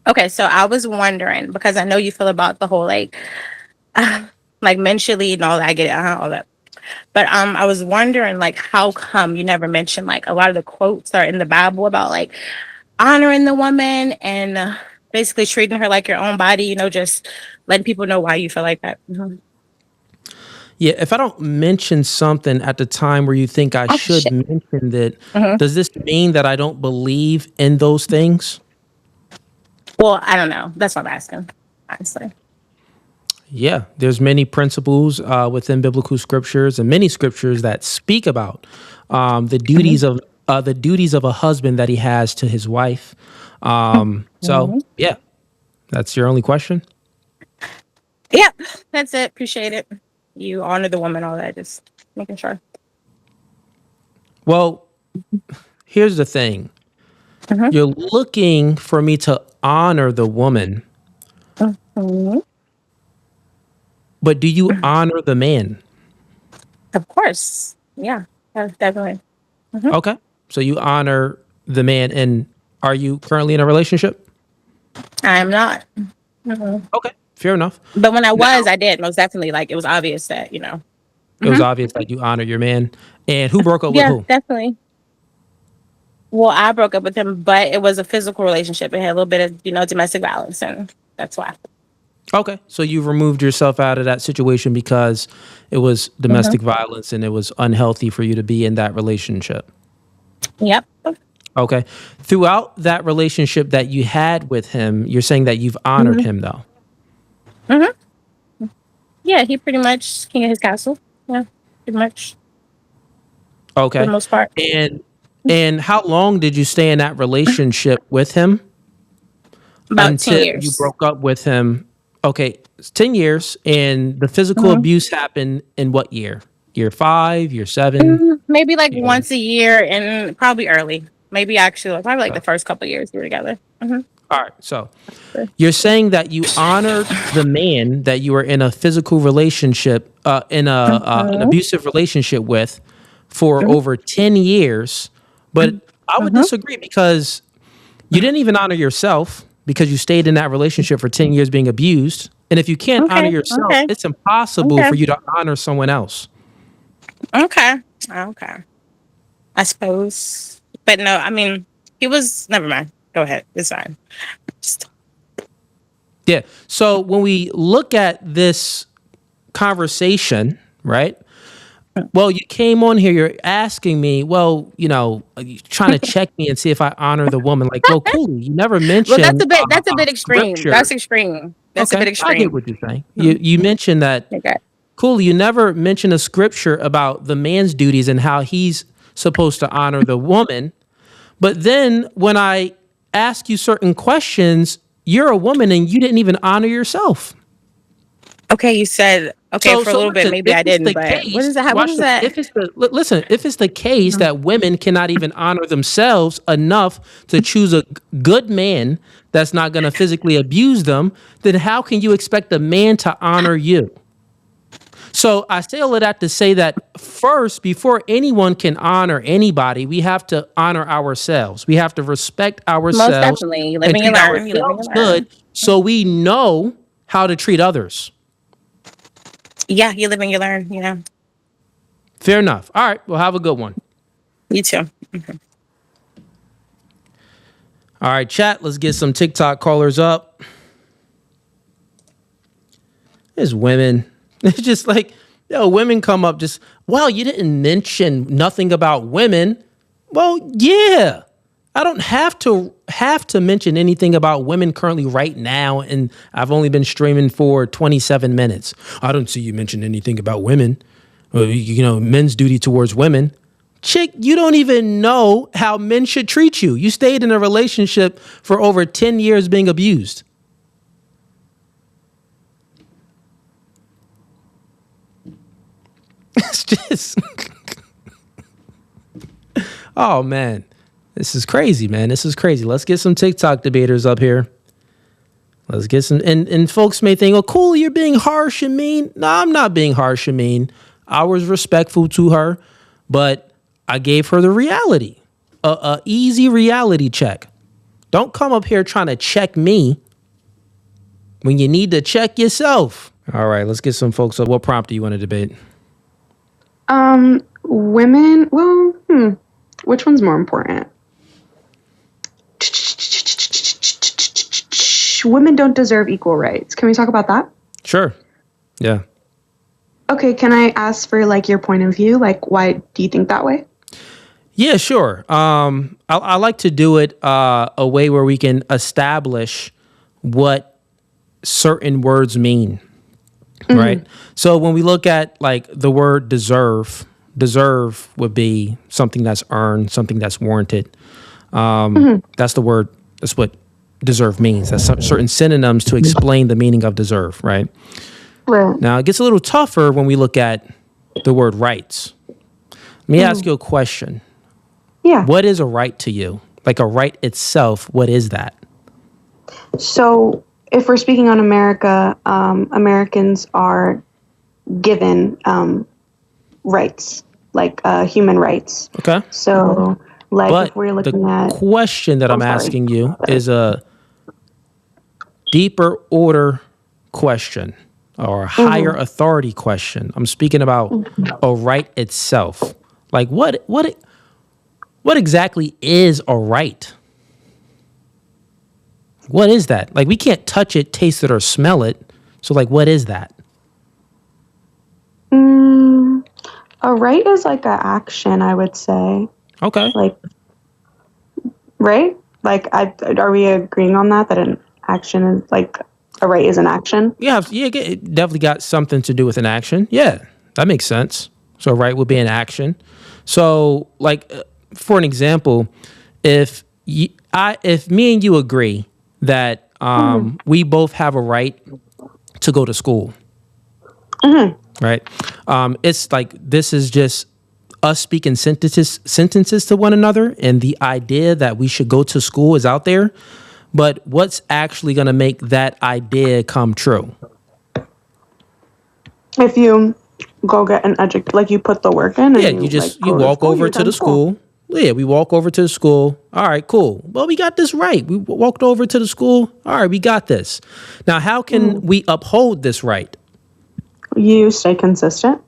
Okay, so I was wondering because I know you feel about the whole like men should lead and all that. I get it, all that. But I was wondering like how come you never mentioned like a lot of the quotes are in the Bible about like honoring the woman and basically treating her like your own body. Just letting people know why you feel like that. Yeah, if I don't mention something at the time where you think I Oh should shit. mention it, hmm does this mean that I don't believe in those things? Well, I don't know. That's what I'm asking. Honestly. Yeah, there's many principles within biblical scriptures and many scriptures that speak about the hmm duties of a husband that he has to his wife. So hmm yeah, that's your only question. Yep. That's it. Appreciate it. You honor the woman, all that. Just making sure. Well, here's the thing: hmm you're looking for me to honor the woman, hmm but do you honor the man? Of course. Yeah. Definitely. hmm Okay, so you honor the man, and are you currently in a relationship? I'm not. Mhm. Okay, fair enough. But when I was, Now, I did most definitely. Like it was obvious that it was hmm obvious that you honor your man. And who broke up with Yeah, who? definitely. Well, I broke up with him, but it was a physical relationship. It had a little bit of domestic violence, and that's why. Okay, so you've removed yourself out of that situation because it was hmm domestic violence and it was unhealthy for you to be in that relationship. Yep. Okay. Throughout that relationship that you had with him, you're saying that you've honored hmm him though. hmm Yeah, he pretty much king of his castle. Yeah, pretty much for the Okay. most part. And and how long did you stay in that relationship with him About ten until you years. broke up with him? Okay, it's 10 years, and the physical hmm abuse happened in what year? Year 5, year 7? Maybe like Year once a year, and probably early. Maybe actually, probably like uh, the first couple of years we were together. all right. So, you're saying that you honored the man that you were in a physical relationship, in an hmm abusive relationship with, for hmm over 10 years, but I would hmm disagree because you didn't even honor yourself because you stayed in that relationship for 10 years being abused. And if you can't honor Okay. yourself, Okay. it's impossible Okay. for you to honor someone else. Okay. Okay. I suppose. But no, I mean, he was. Never mind. Go ahead. It's fine. Just, Yeah. So when we look at this conversation, right? Well, you came on here, you're asking me, well, you trying to check me and see if I honor the woman. Like, well, cool. You never well, mentioned that's a bit extreme. scripture. That's extreme. That's a bit Okay, I get extreme. what you're saying. Hmm. You mentioned that. Okay. Cool. You never mentioned a scripture about the man's duties and how he's supposed to honor the woman. But then when I ask you certain questions, you're a woman and you didn't even honor yourself. Okay. You said okay for a So little bit. listen, Maybe if I it's didn't. the But what case, is that? What watch is this. that? Listen, if it's the case Mhm. that women cannot even honor themselves enough to choose a good man that's not going to physically abuse them, then how can you expect a man to honor you? So I say all of that to say that first, before anyone can honor anybody, we have to honor ourselves. We have to respect Most ourselves definitely. You live and and you treat learn. You live and you ourselves good learn. so we know how to treat others. Yeah, you live and you learn. Fair enough. All right. Well, have a good one. You too. All right, chat. Let's get some TikTok callers up. There's women. It's just like, women come up just, well, you didn't mention nothing about women. Well, yeah. I don't have to mention anything about women currently right now, and I've only been streaming for 27 minutes. I don't see you mention anything about women. Men's duty towards women. Chick, you don't even know how men should treat you. You stayed in a relationship for over 10 years being abused. It's just, oh man, this is crazy, man. This is crazy. Let's get some TikTok debaters up here. Let's get some, and folks may think, oh, cool, you're being harsh and mean. No, I'm not being harsh and mean. I was respectful to her, but I gave her the reality, a easy reality check. Don't come up here trying to check me when you need to check yourself. All right, let's get some folks up. What prompt do you want to debate? Women, well, which one's more important? Women don't deserve equal rights. Can we talk about that? Sure. Yeah. Okay, can I ask for like your point of view? Like, why do you think that way? Yeah, sure. I like to do it a way where we can establish what certain words mean, right? So when we look at like the word deserve would be something that's earned, something that's warranted. That's the word. That's what deserve means. That's certain synonyms to explain the meaning of deserve, right? Right. Now it gets a little tougher when we look at the word rights. Let me ask you a question. Yeah. What is a right to you? Like a right itself, what is that? So if we're speaking on America, Americans are given rights, like human rights. Okay. So like But if we're looking the at... question that I'm sorry. asking you is a deeper order question or a higher authority question. I'm speaking about a right itself. Like what exactly is a right? What is that? Like we can't touch it, taste it, or smell it. So like what is that? A right is like an action, I would say. Okay. Like, right? Like, are we agreeing on that an action is like a right is an action? Yeah, it definitely got something to do with an action. Yeah, that makes sense. So a right would be an action. So like, for an example, if me and you agree that we both have a right to go to school, right? It's like this is just us speaking sentences to one another, and the idea that we should go to school is out there. But what's actually going to make that idea come true? If you go get an like you put the work in. Yeah, you walk over to the school. Yeah, we walk over to the school. All right, cool. Well, we got this right. We walked over to the school. All right, we got this. Now, how can we uphold this right? You stay consistent.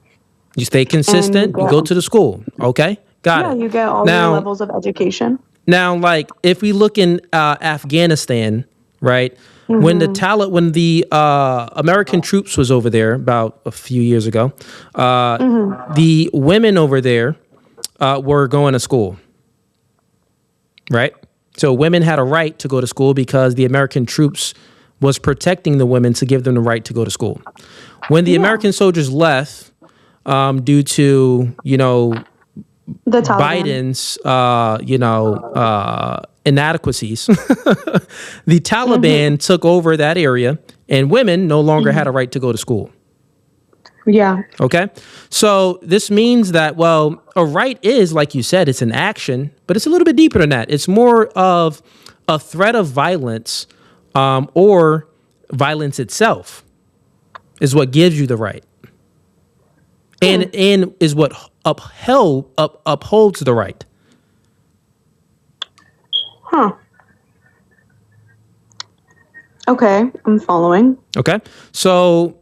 You stay consistent. You go to the school. Okay, got it. Yeah, you get all your levels of education. Now, like if we look in Afghanistan, right? When the American troops was over there about a few years ago, the women over there were going to school, right? So women had a right to go to school because the American troops was protecting the women to give them the right to go to school. When the American soldiers left, due to The Taliban. Biden's inadequacies, the Taliban took over that area, and women no longer had a right to go to school. Yeah. Okay. So this means that, well, a right is, like you said, it's an action, but it's a little bit deeper than that. It's more of a threat of violence, or violence itself is what gives you the right. And is what upholds the right. Huh. Okay, I'm following. Okay. So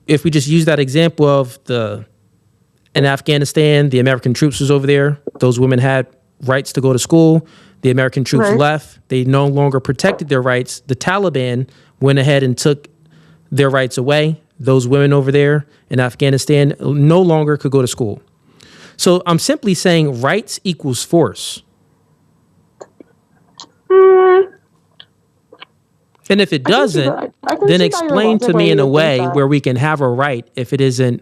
if we just use that example of in Afghanistan, the American troops was over there. Those women had rights to go to school. The American troops left. They no longer protected their rights. The Taliban went ahead and took their rights away. Those women over there in Afghanistan no longer could go to school. So I'm simply saying rights equals force. And if it doesn't, then explain to me in a way where we can have a right if it isn't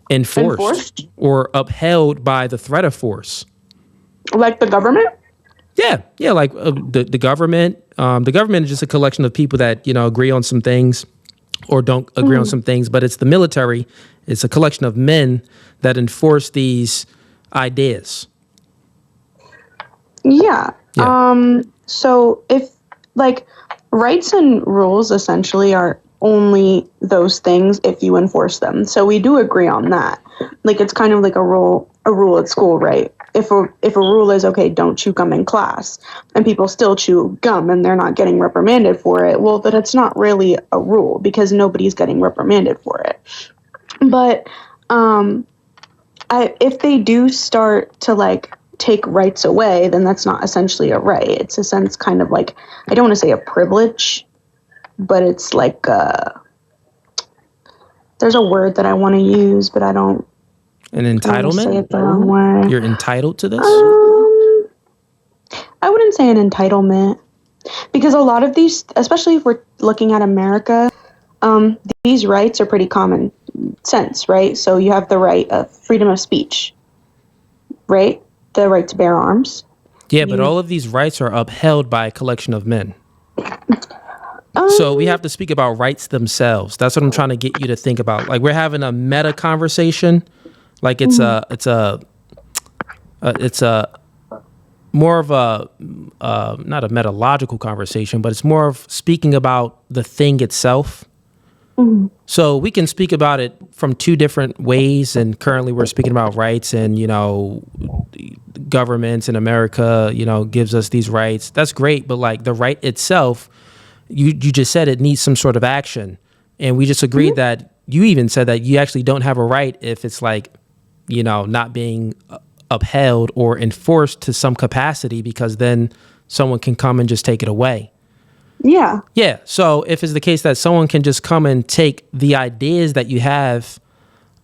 enforced or upheld by the threat of force. Like the government? Yeah, like the government. The government is just a collection of people that, agree on some things or don't agree on some things, but it's the military. It's a collection of men that enforce these ideas. Yeah. So if rights and rules essentially are only those things if you enforce them. So we do agree on that. Like it's kind of like a rule at school, right? if a rule is, okay, don't chew gum in class, and people still chew gum and they're not getting reprimanded for it, well, then it's not really a rule because nobody's getting reprimanded for it. But if they do start to like take rights away, then that's not essentially a right. It's a sense kind of like, I don't want to say a privilege, but it's like there's a word that I want to use, but I don't. An entitlement? Say it the wrong way. You're entitled to this? I wouldn't say an entitlement, because a lot of these, especially if we're looking at America, these rights are pretty common sense, right? So you have the right of freedom of speech, right? The right to bear arms. Yeah, but all of these rights are upheld by a collection of men. So we have to speak about rights themselves. That's what I'm trying to get you to think about. Like, we're having a meta conversation. Like it's a more of a not a metalogical conversation, but it's more of speaking about the thing itself. So we can speak about it from two different ways, and currently we're speaking about rights, and governments in America, gives us these rights. That's great, but like the right itself, you just said it needs some sort of action, and we just agreed that you even said that you actually don't have a right if it's like not being upheld or enforced to some capacity, because then someone can come and just take it away. Yeah. Yeah. So if it's the case that someone can just come and take the ideas that you have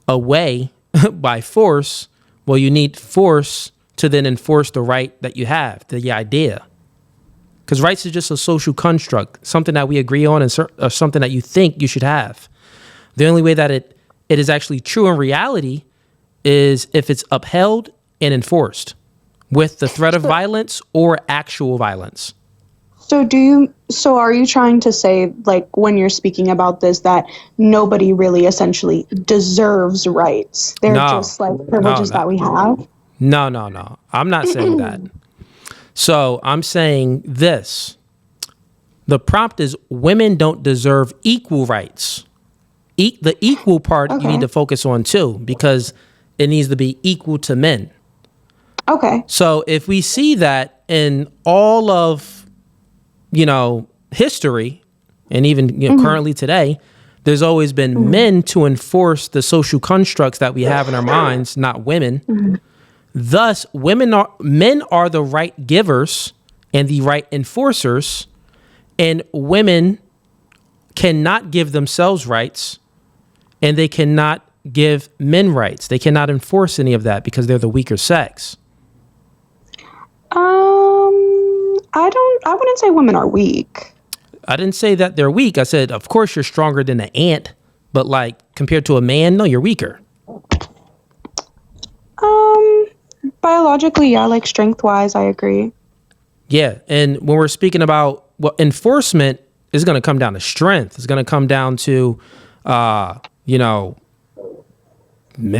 away by force, well, you need force to then enforce the right that you have, the idea. Because rights is just a social construct, something that we agree on, and or something that you think you should have. The only way that it is actually true in reality is if it's upheld and enforced with the threat of violence or actual violence. So are you trying to say, like, when you're speaking about this, that nobody really essentially deserves rights? They're just like privileges that we have? No. I'm not saying that. So I'm saying this. The prompt is women don't deserve equal rights. The equal part you need to focus on too, because it needs to be equal to men. Okay. So if we see that in all of history, and even currently today, there's always been men to enforce the social constructs that we have in our minds, not women. Thus, men are the right givers and the right enforcers, and women cannot give themselves rights, and they cannot give men rights. They cannot enforce any of that because they're the weaker sex. I wouldn't say women are weak. I didn't say that they're weak. I said, of course, you're stronger than an ant, but like compared to a man, no, you're weaker. Biologically, yeah, like strength-wise, I agree. Yeah, and when we're speaking about enforcement, is going to come down to strength. It's going to come down to, men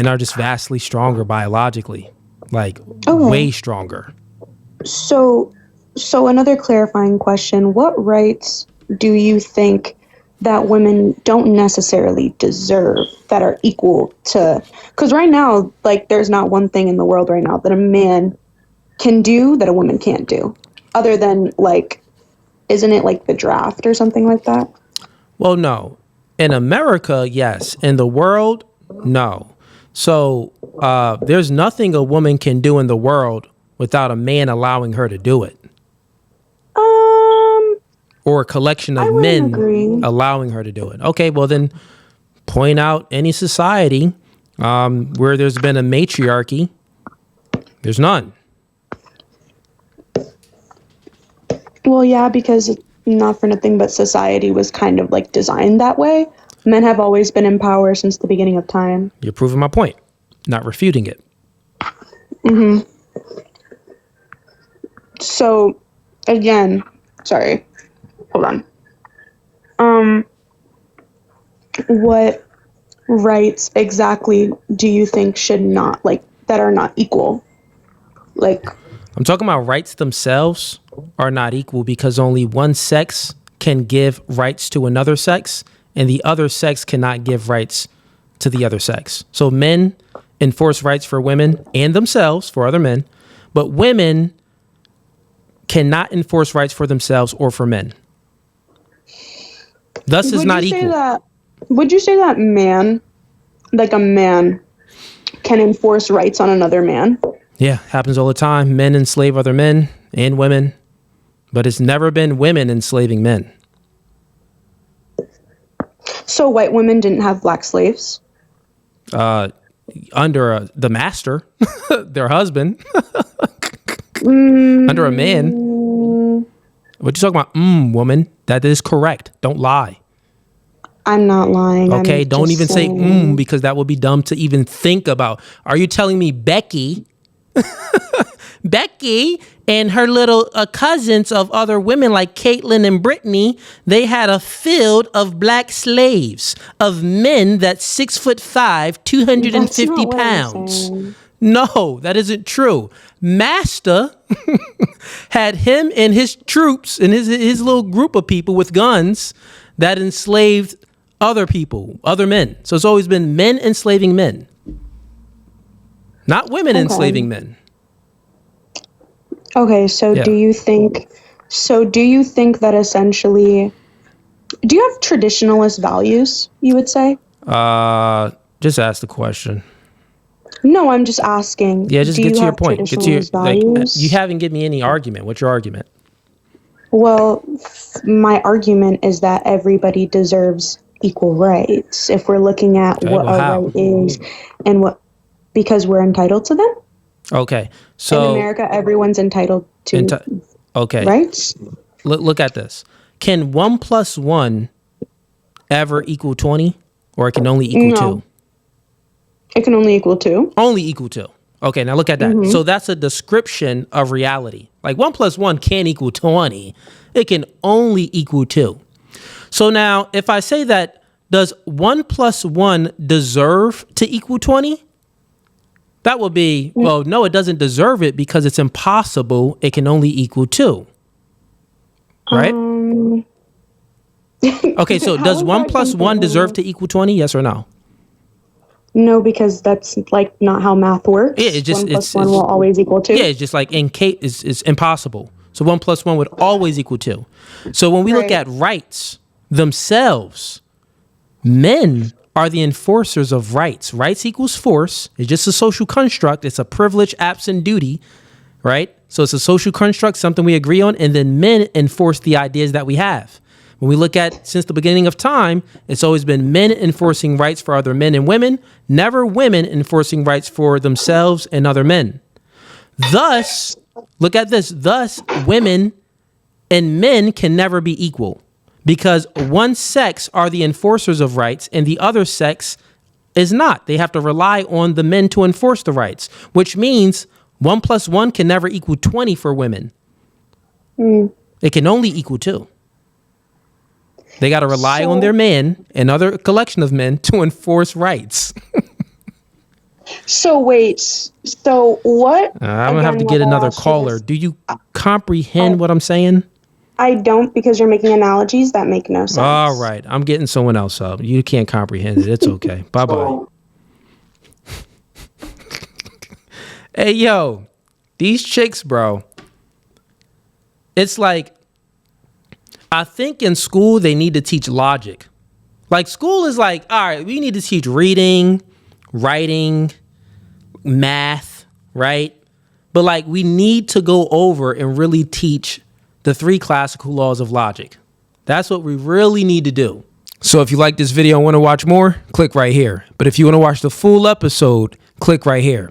are just vastly stronger biologically, like way stronger. So another clarifying question: what rights do you think that women don't necessarily deserve that are equal to? Because right now, like, there's not one thing in the world right now that a man can do that a woman can't do, other than, like, isn't it like the draft or something like that? Well, no. In America, yes. In the world, no. So there's nothing a woman can do in the world without a man allowing her to do it. Or a collection of men allowing her to do it. Okay, well then point out any society where there's been a matriarchy. There's none. Well, yeah, because not for nothing, but society was kind of like designed that way. Men have always been in power since the beginning of time. You're proving my point, not refuting it. So, again, sorry. Hold on. What rights exactly do you think should not, like, that are not equal? Like, I'm talking about rights themselves are not equal because only one sex can give rights to another sex, and the other sex cannot give rights to the other sex. So men enforce rights for women and themselves for other men, But women cannot enforce rights for themselves or for men. Thus is not equal. Would you say that man, like a man, can enforce rights on another man? Yeah, happens all the time. Men enslave other men and women, but it's never been women enslaving men. So white women didn't have black slaves? Under the master, their husband, under a man. What you talking about? Woman, that is correct. Don't lie. I'm not lying. Okay, I'm don't just even saying. say because that would be dumb to even think about. Are you telling me Becky and her little cousins of other women like Caitlyn and Brittany, they had a field of black slaves, of men that's 6'5", 250 That's not what I'm pounds. saying. No, that isn't true. Master had him and his troops and his little group of people with guns that enslaved other people, other men. So it's always been men enslaving men, not women enslaving men. Okay, so Yeah. do you think that essentially, do you have traditionalist values, you would say? Just ask the question. No, I'm just asking. Yeah, just do get you to your have point. Get to your traditionalist values? you haven't given me any argument. What's your argument? Well, my argument is that everybody deserves equal rights. If we're looking at Okay, what well, our how? right is and because we're entitled to them. Okay, so In America, everyone's entitled to okay, rights. look at this. Can 1 + 1 ever equal 20, or it can only equal No. 2? It can only equal 2. Only equal 2. Okay, now look at that. So that's a description of reality. Like 1 + 1 can't equal 20. It can only equal 2. So now if I say that, does 1 + 1 deserve to equal 20? That would be, well, no, it doesn't deserve it because it's impossible. It can only equal 2. Right? Okay, so How does is 1 that + 1 deserve completely- to equal 20? Yes or no? No, because that's like not how math works. Yeah, it just- 1 it's- + 1 will always equal 2. Yeah, it's just like in case it's impossible. So 1 + 1 would always equal 2. So when we look Right. at rights themselves, men are the enforcers of rights. Rights equals force. It's just a social construct. It's a privilege, absent duty, right? So it's a social construct, something we agree on, and then men enforce the ideas that we have. When we look at since the beginning of time, it's always been men enforcing rights for other men and women, never women enforcing rights for themselves and other men. Thus, look at this. Thus, women and men can never be equal because one sex are the enforcers of rights and the other sex is not. They have to rely on the men to enforce the rights, which means 1 + 1 can never equal 20 for women. It can only equal 2. They got to rely on their man and other collection of men to enforce rights. So wait, so what? I'm going to have to again, get I'll another ask you caller. this. Do you comprehend what I'm saying? I don't, because you're making analogies that make no sense. All right. I'm getting someone else up. You can't comprehend it. It's okay. Bye-bye. Hey, yo, these chicks, bro. It's like, I think in school they need to teach logic. Like school is like, all right, we need to teach reading, writing, math, right? But like we need to go over and really teach the 3 classical laws of logic. That's what we really need to do. So if you like this video and want to watch more, click right here. But if you want to watch the full episode, click right here.